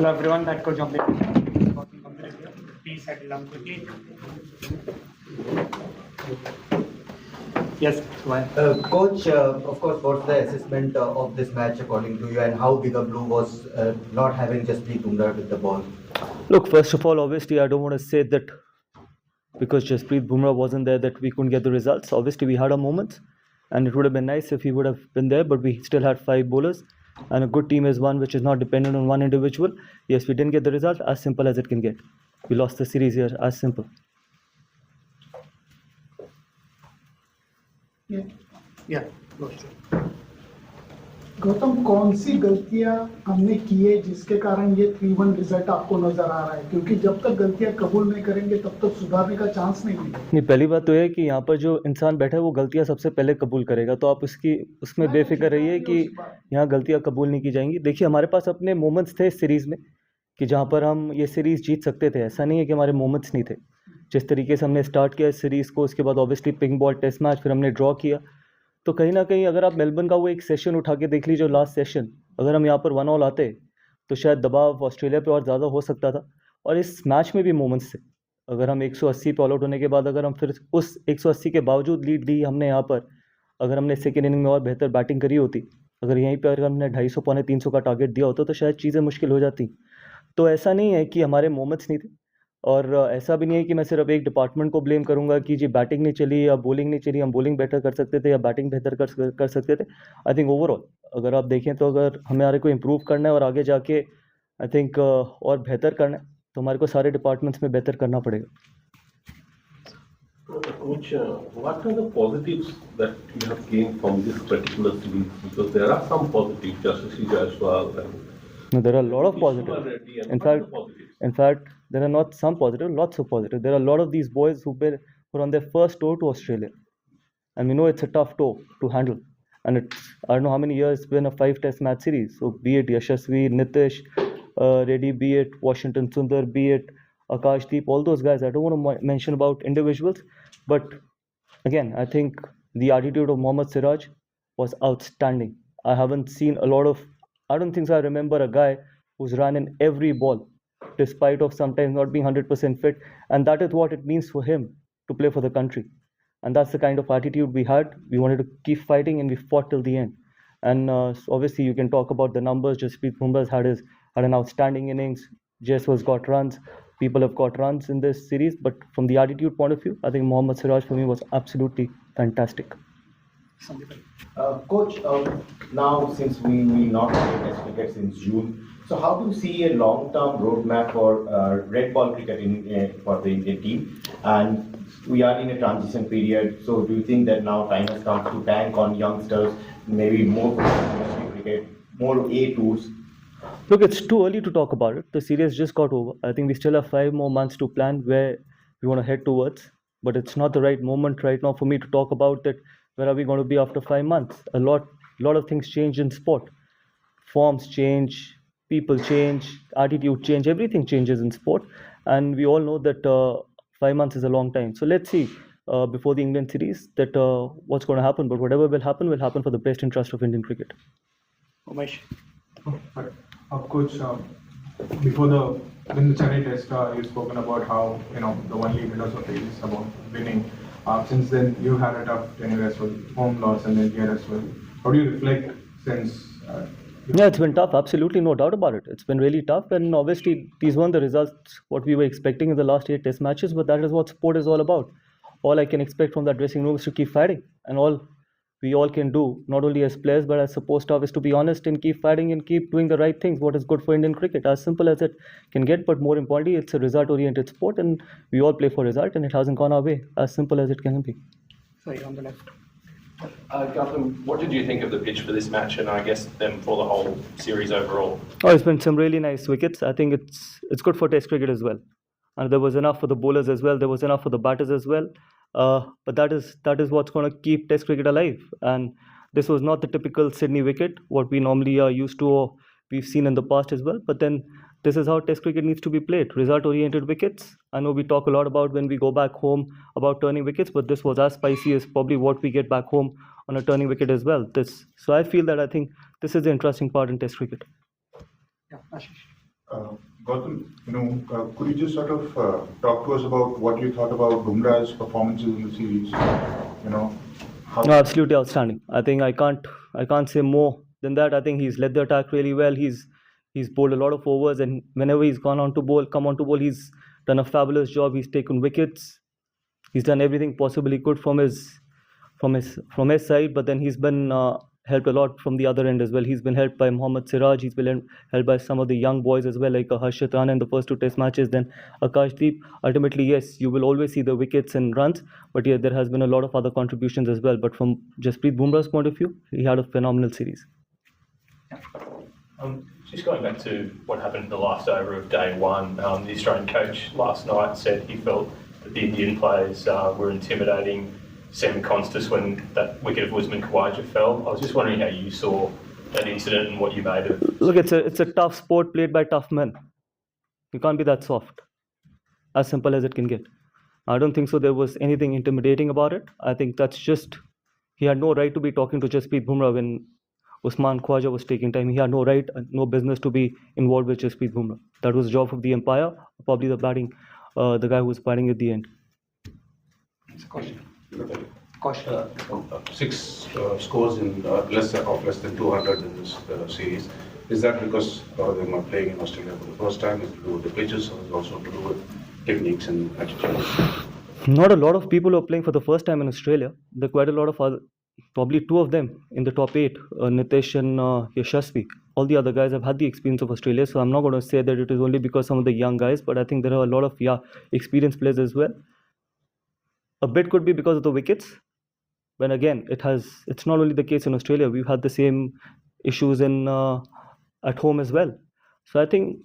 Hello everyone, that coach Gambhir. Please settle down quickly. Yes, go ahead. Coach, of course, what's the assessment of this match according to you, and how big a blow was not having Jasprit Bumrah with the ball? Look, first of all, obviously, I don't want to say that because Jasprit Bumrah wasn't there that we couldn't get the results. Obviously, we had our moments, and it would have been nice if he would have been there, but we still had 5 bowlers, and a good team is one which is not dependent on one individual. Yes, we didn't get the result, as simple as it can get. We lost the series here, as simple. Yeah. Gautam, कौन सी गलतियां हमने की है जिसके कारण ये 3-1 result आपको नजर आ रहा है? क्योंकि जब तक गलतियां कबूल नहीं करेंगे तब तक सुधारने का चांस नहीं मिलेगा। नहीं, पहली बात तो है कि यहाँ पर जो इंसान बैठा है वो गलतियाँ सबसे पहले कबूल करेगा, तो आप उसमें बेफिक्र रहिए कि यहाँ गलतियाँ कबूल नहीं की जाएंगी। देखिए, हमारे पास अपने मोमेंट्स थे इस सीरीज़ में कि जहाँ पर हम ये सीरीज़ जीत सकते थे। ऐसा नहीं है कि हमारे मोमेंट्स नहीं थे। जिस तरीके से हमने स्टार्ट किया इस सीरीज़ को, उसके बाद obviously pink ball test match, फिर हमने ड्रॉ किया, तो कहीं ना कहीं अगर आप मेलबर्न का वो एक सेशन उठा के देख लीजिए, लास्ट सेशन, अगर हम यहाँ पर 1 ऑल आते तो शायद दबाव ऑस्ट्रेलिया पे और ज़्यादा हो सकता था। और इस मैच में भी मोमेंट्स थे। अगर हम 180 पे ऑल आउट होने के बाद अगर हम फिर उस 180 के बावजूद लीड दी हमने यहाँ पर, अगर हमने सेकेंड इनिंग में और बेहतर बैटिंग करी होती, अगर यहीं पर अगर हमने 250 पौने 300 का टारगेट दिया होता तो शायद चीज़ें मुश्किल हो जाती। तो ऐसा नहीं है कि हमारे मोमेंट्स नहीं थे, और ऐसा भी नहीं है कि मैं सिर्फ एक डिपार्टमेंट को ब्लेम करूंगा कि जी बैटिंग नहीं चली या बॉलिंग नहीं चली, हम बॉलिंग बेटर कर सकते थे या बैटिंग बेहतर कर सकते थे। आई थिंक ओवरऑल अगर आप देखें तो अगर हमारे को इम्प्रूव करना है और आगे जाके आई थिंक और बेहतर करना है तो हमारे को सारे डिपार्टमेंट्स में बेहतर करना पड़ेगा। Coach, what are the positives that you have gained from this particular series? Because there are some positives, Yashasvi Jaiswal and No, there are a lot of positives. In fact, there are not some positive, lots of positive. There are a lot of these boys who were on their first tour to Australia, and we know it's a tough tour to handle. And I don't know how many years it's been a 5-test match series. So be it Yashasvi, Nitish, Reddy, be it Washington Sundar, be it Akashdeep, all those guys. I don't want to mention about individuals, but again, I think the attitude of Mohammad Siraj was outstanding. I haven't seen a lot of. I don't think so. I remember a guy who's run in every ball, despite of sometimes not being 100% fit, and that is what it means for him to play for the country. And that's the kind of attitude we had. We wanted to keep fighting, and we fought till the end. And obviously, you can talk about the numbers. Jasprit Bumrah had an outstanding innings. Jaiswal's got runs. People have got runs in this series. But from the attitude point of view, I think Mohammad Siraj for me was absolutely fantastic. Coach, now since we not played Test cricket since June, so how do you see a long-term roadmap for red ball cricket for the Indian team? And we are in a transition period, so do you think that now time has come to bank on youngsters, maybe more domestic cricket, more A tours? Look, it's too early to talk about it. The series just got over. I think we still have 5 more months to plan where we want to head towards, but it's not the right moment right now for me to talk about it. Where are we going to be after 5 months? A lot of things change in sport. Forms change, people change, attitude change, everything changes in sport. And we all know that 5 months is a long time. So let's see before the England series that what's going to happen. But whatever will happen for the best interest of Indian cricket. Umesh. Coach, before the Chennai test, you've spoken about how the only philosophy is about winning. Since then, you had a tough tenure as well, home loss and then here as well. How do you reflect since? Yeah, it's been tough. Absolutely, no doubt about it. It's been really tough, and obviously these weren't the results what we were expecting in the last 8 test matches. But that is what sport is all about. All I can expect from that dressing room is to keep fighting, and all we all can do, not only as players but as support staff, is to be honest and keep fighting and keep doing the right things. What is good for Indian cricket, as simple as it can get. But more importantly, it's a result-oriented sport, and we all play for result, and it hasn't gone our way. As simple as it can be. Sorry, on the left. Gautam, what did you think of the pitch for this match, and I guess them for the whole series overall? Oh, it's been some really nice wickets. I think it's good for Test cricket as well, and there was enough for the bowlers as well. There was enough for the batters as well. But that is what's going to keep Test cricket alive. And this was not the typical Sydney wicket, what we normally are used to or we've seen in the past as well. But then this is how Test cricket needs to be played. Result-oriented wickets. I know we talk a lot about when we go back home about turning wickets, but this was as spicy as probably what we get back home on a turning wicket as well. So I feel that I think this is the interesting part in Test cricket. Yeah, Ashish. Gautam, could you just sort of talk to us about what you thought about Bumrah's performances in the series? How No, absolutely outstanding. I think I can't say more than that. I think he's led the attack really well. He's bowled a lot of overs, and whenever he's come on to bowl, he's done a fabulous job. He's taken wickets. He's done everything possible he could from his side, but then he's been helped a lot from the other end as well. He's been helped by Mohammad Siraj. He's been helped by some of the young boys as well, like Harshit Rana in the first two test matches, then Akashdeep. Ultimately, yes, you will always see the wickets and runs, but yeah, there has been a lot of other contributions as well. But from Jasprit Bumrah's point of view, he had a phenomenal series. Just going back to what happened in the last over of day one, the Australian coach last night said he felt that the Indian players were intimidating Sam Constas when that wicket of Usman Khawaja fell. I was just wondering how you saw that incident and what you made of it. Look, it's a tough sport played by tough men. You can't be that soft. As simple as it can get. I don't think so there was anything intimidating about it. I think that's just, he had no right to be talking to Jasprit Bumrah when Usman Khawaja was taking time. He had no right and no business to be involved with Jasprit Bumrah. That was the job of the umpire, probably the guy who was batting at the end. Six scores in less than 200 in this series. Is that because they are playing in Australia for the first time? Is it to do with the pitches, or is it also to do with techniques and attitudes? Not a lot of people are playing for the first time in Australia. There are quite a lot of other, probably two of them in the top 8, Nitesh and Yashasvi. All the other guys have had the experience of Australia, so I'm not going to say that it is only because some of the young guys, but I think there are a lot of experienced players as well. A bit could be because of the wickets. When again, it's not only the case in Australia. We've had the same issues at home as well. So I think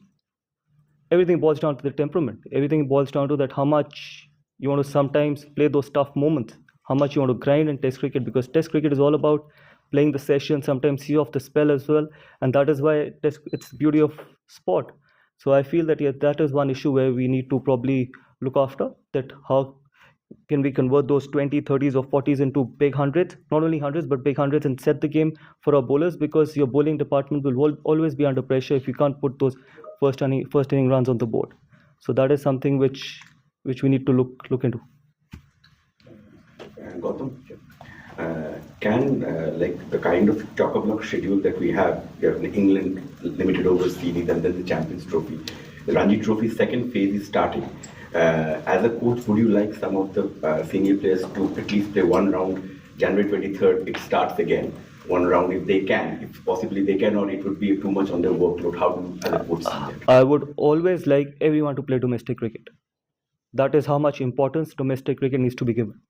everything boils down to the temperament. Everything boils down to that how much you want to sometimes play those tough moments, how much you want to grind in Test cricket, because Test cricket is all about playing the session, sometimes see off the spell as well, and that is why it's the beauty of sport. So I feel that that is one issue where we need to probably look after, that how can we convert those 20, 30s or 40s into big hundreds, not only hundreds but big hundreds, and set the game for our bowlers, because your bowling department will always be under pressure if you can't put those first inning runs on the board. So that is something which we need to look into. Gautam, can like the kind of chock-a-block schedule that we have in England, limited over series, and then the Champions Trophy, the Ranji Trophy second phase is starting. As a coach, would you like some of the senior players to at least play one round? January 23rd, it starts again. One round if they can, if possibly they can, or it would be too much on their workload. How do as a coach see that? I would always like everyone to play domestic cricket. That is how much importance domestic cricket needs to be given.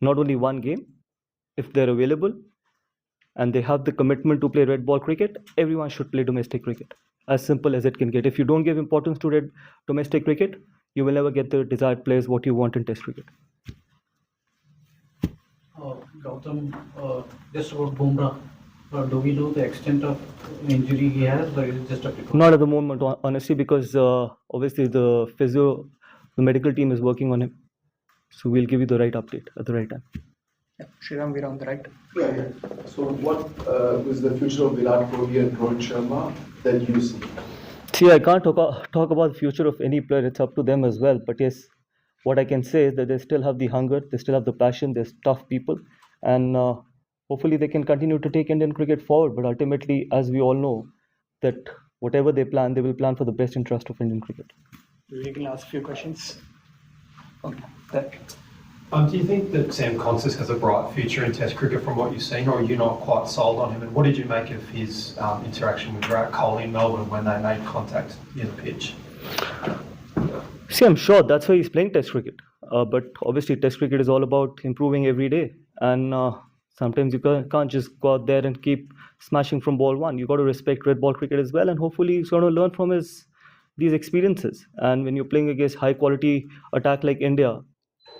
Not only one game, if they're available and they have the commitment to play red ball cricket, everyone should play domestic cricket. As simple as it can get. If you don't give importance to domestic cricket, you will never get the desired players what you want in Test cricket. Gautam, just about Bumrah, do we know the extent of injury he has, or is it just a precaution? Not at the moment, honestly, because obviously the medical team is working on him. So we'll give you the right update at the right time. Yeah, Shriram, we're on the right. Yeah. So what is the future of Virat Kohli and Rohit Sharma that you see? See, I can't talk about the future of any player. It's up to them as well. But yes, what I can say is that they still have the hunger, they still have the passion, they're tough people. And hopefully they can continue to take Indian cricket forward. But ultimately, as we all know, that whatever they plan, they will plan for the best interest of Indian cricket. We can ask a few questions. Okay. That. Do you think that Sam Constas has a bright future in Test cricket from what you've seen, or are you not quite sold on him? And what did you make of his interaction with Virat Kohli in Melbourne when they made contact near the pitch? See, I'm sure that's why he's playing Test cricket. But obviously, Test cricket is all about improving every day. And sometimes you can't just go out there and keep smashing from ball one. You got to respect red ball cricket as well. And hopefully, he's going to learn from these experiences. And when you're playing against high quality attack like India,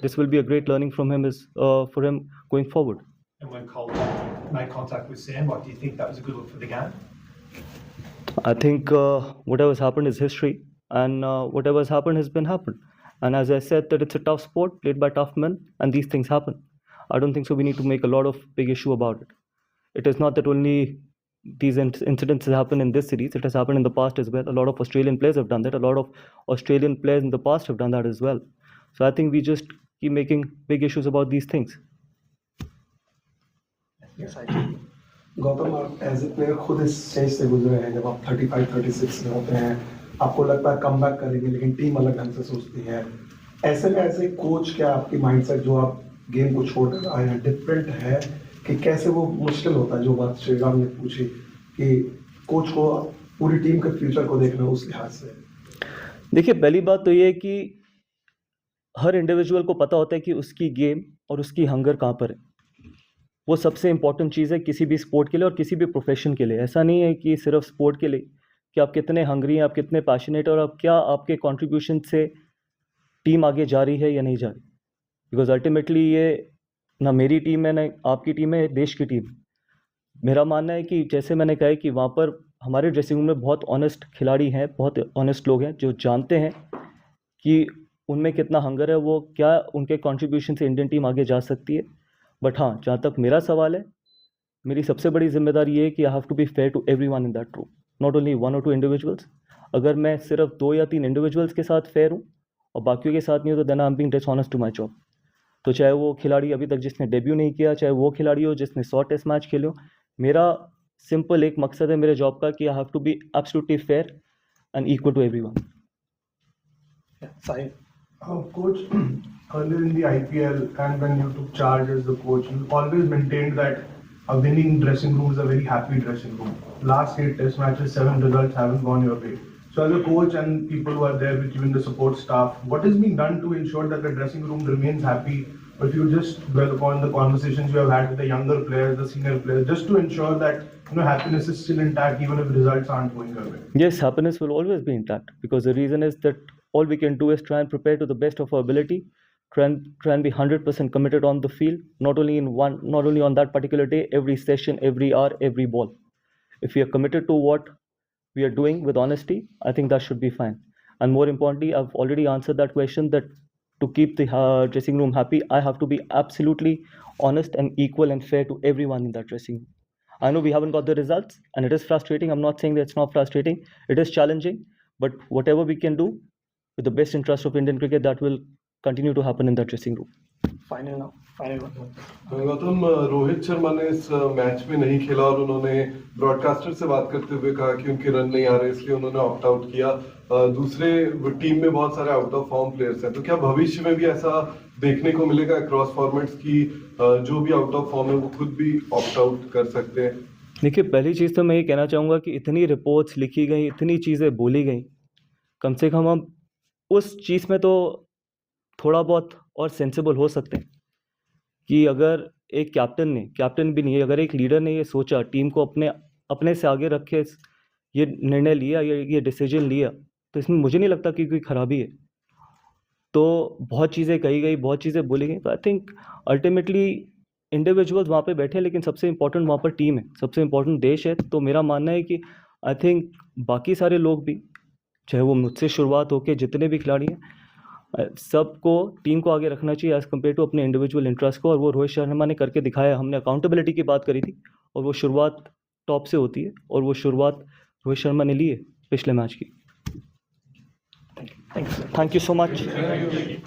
this will be a great learning from him for him going forward. And when Kohli made contact with Sam, do you think that was a good look for the game? I think whatever's happened is history, and whatever's happened has been happened. And as I said, that it's a tough sport played by tough men, and these things happen. I don't think so we need to make a lot of big issue about it. It is not that only these incidents happen in this series. It has happened in the past as well. A lot of Australian players have done that. A lot of Australian players in the past have done that as well. So I think we just keep making big issues about these things. Yes, I do. Gautam, आप as a player खुद इस stage से गुजरे हैं जब आप 35-36 में होते हैं, आपको लगता है कम बैक करेंगे, लेकिन टीम अलग ढंग से सोचती है. ऐसे में एज ए कोच क्या आपकी माइंडसेट जो आप गेम को छोड़कर आए हैं डिफरेंट है कि कैसे वो मुश्किल होता है जो बात श्रीराम ने पूछी कि कोच को पूरी टीम के फ्यूचर को देखना उस लिहाज से? देखिए, पहली बात तो ये है कि हर इंडिविजुअल को पता होता है कि उसकी गेम और उसकी हंगर कहाँ पर है. वो सबसे इंपॉर्टेंट चीज़ है किसी भी स्पोर्ट के लिए और किसी भी प्रोफेशन के लिए. ऐसा नहीं है कि सिर्फ स्पोर्ट के लिए कि आप कितने हंगरी हैं, आप कितने पैशनेट हैं और आप क्या आपके कंट्रीब्यूशन से टीम आगे जा रही है या नहीं जा रही. बिकॉज अल्टीमेटली ये ना मेरी टीम है ना आपकी टीम है, देश की टीम. मेरा मानना है कि जैसे मैंने कहा है कि वहाँ पर हमारे ड्रेसिंग रूम में बहुत ऑनेस्ट खिलाड़ी हैं, बहुत ऑनेस्ट लोग हैं जो जानते हैं कि उनमें कितना हंगर है, वो क्या उनके कंट्रीब्यूशन से इंडियन टीम आगे जा सकती है. बट हाँ, जहाँ तक मेरा सवाल है, मेरी सबसे बड़ी जिम्मेदारी ये है कि I have to be fair to everyone in that room, not only 1 or 2 individuals. अगर मैं सिर्फ 2 या 3 इंडिविजुअल्स के साथ फेयर हूँ और बाकियों के साथ नहीं हो तो then I am being dishonest to my job. तो चाहे वो खिलाड़ी अभी तक जिसने डेब्यू नहीं किया, चाहे वो खिलाड़ी हो जिसने 100 टेस्ट मैच खेले हो, मेरा सिंपल एक मकसद है मेरे जॉब का कि I have to be absolutely fair and equal to everyone. Coach, earlier in the IPL and when you took charge as the coach, you always maintained that a winning dressing room is a very happy dressing room. Last 8 test matches, 7 results haven't gone your way. So as a coach and people who are there with you in the support staff, what is being done to ensure that the dressing room remains happy? Or if you just dwell upon the conversations you have had with the younger players, the senior players, just to ensure that happiness is still intact even if results aren't going your way. Yes, happiness will always be intact because the reason is that all we can do is try and prepare to the best of our ability, try and be 100% committed on the field, not only on that particular day, every session, every hour, every ball. If we are committed to what we are doing with honesty, I think that should be fine. And more importantly, I've already answered that question, that to keep the dressing room happy, I have to be absolutely honest and equal and fair to everyone in that dressing room. I know we haven't got the results and it is frustrating. I'm not saying that it's not frustrating. It is challenging, but whatever we can do with the best interest of Indian cricket, that will continue to happen in that dressing room. Final one. Gautam, Rohit Sharma ने इस match में नहीं खेला और उन्होंने broadcaster से बात करते हुए कहा कि उनके रन नहीं आ रहे इसलिए उन्होंने ऑप्ट आउट किया. दूसरे टीम में बहुत सारे आउट ऑफ फॉर्म प्लेयर्स हैं, तो क्या भविष्य में भी ऐसा देखने को मिलेगा अक्रॉस फॉर्मेट्स की जो भी आउट ऑफ फॉर्म है वो खुद भी ऑप्ट आउट कर सकते हैं? देखिए, पहली चीज़ तो मैं ये कहना चाहूँगा कि इतनी रिपोर्ट्स लिखी गई, इतनी चीज़ें बोली गई, कम से कम हम उस चीज़ में तो थोड़ा बहुत और सेंसिबल हो सकते हैं कि अगर एक कैप्टन भी नहीं है, अगर एक लीडर ने ये सोचा, टीम को अपने से आगे रख के ये निर्णय लिया, ये डिसीजन लिया, तो इसमें मुझे नहीं लगता कि कोई खराबी है. तो बहुत चीज़ें कही गई, बहुत चीज़ें बोली गई. तो आई थिंक अल्टीमेटली इंडिविजुअल्स वहाँ पे बैठे हैं, लेकिन सबसे इंपॉर्टेंट वहाँ पर टीम है, सबसे इंपॉर्टेंट देश है. तो मेरा मानना है कि आई थिंक बाकी सारे लोग भी, चाहे वो मुझसे शुरुआत होकर जितने भी खिलाड़ी हैं, सबको टीम को आगे रखना चाहिए एज़ कम्पेयर टू अपने इंडिविजुअल इंटरेस्ट को. और वो रोहित शर्मा ने करके दिखाया. हमने अकाउंटेबिलिटी की बात करी थी और वो शुरुआत टॉप से होती है और वो शुरुआत रोहित शर्मा ने ली है पिछले मैच की. Thank you so much.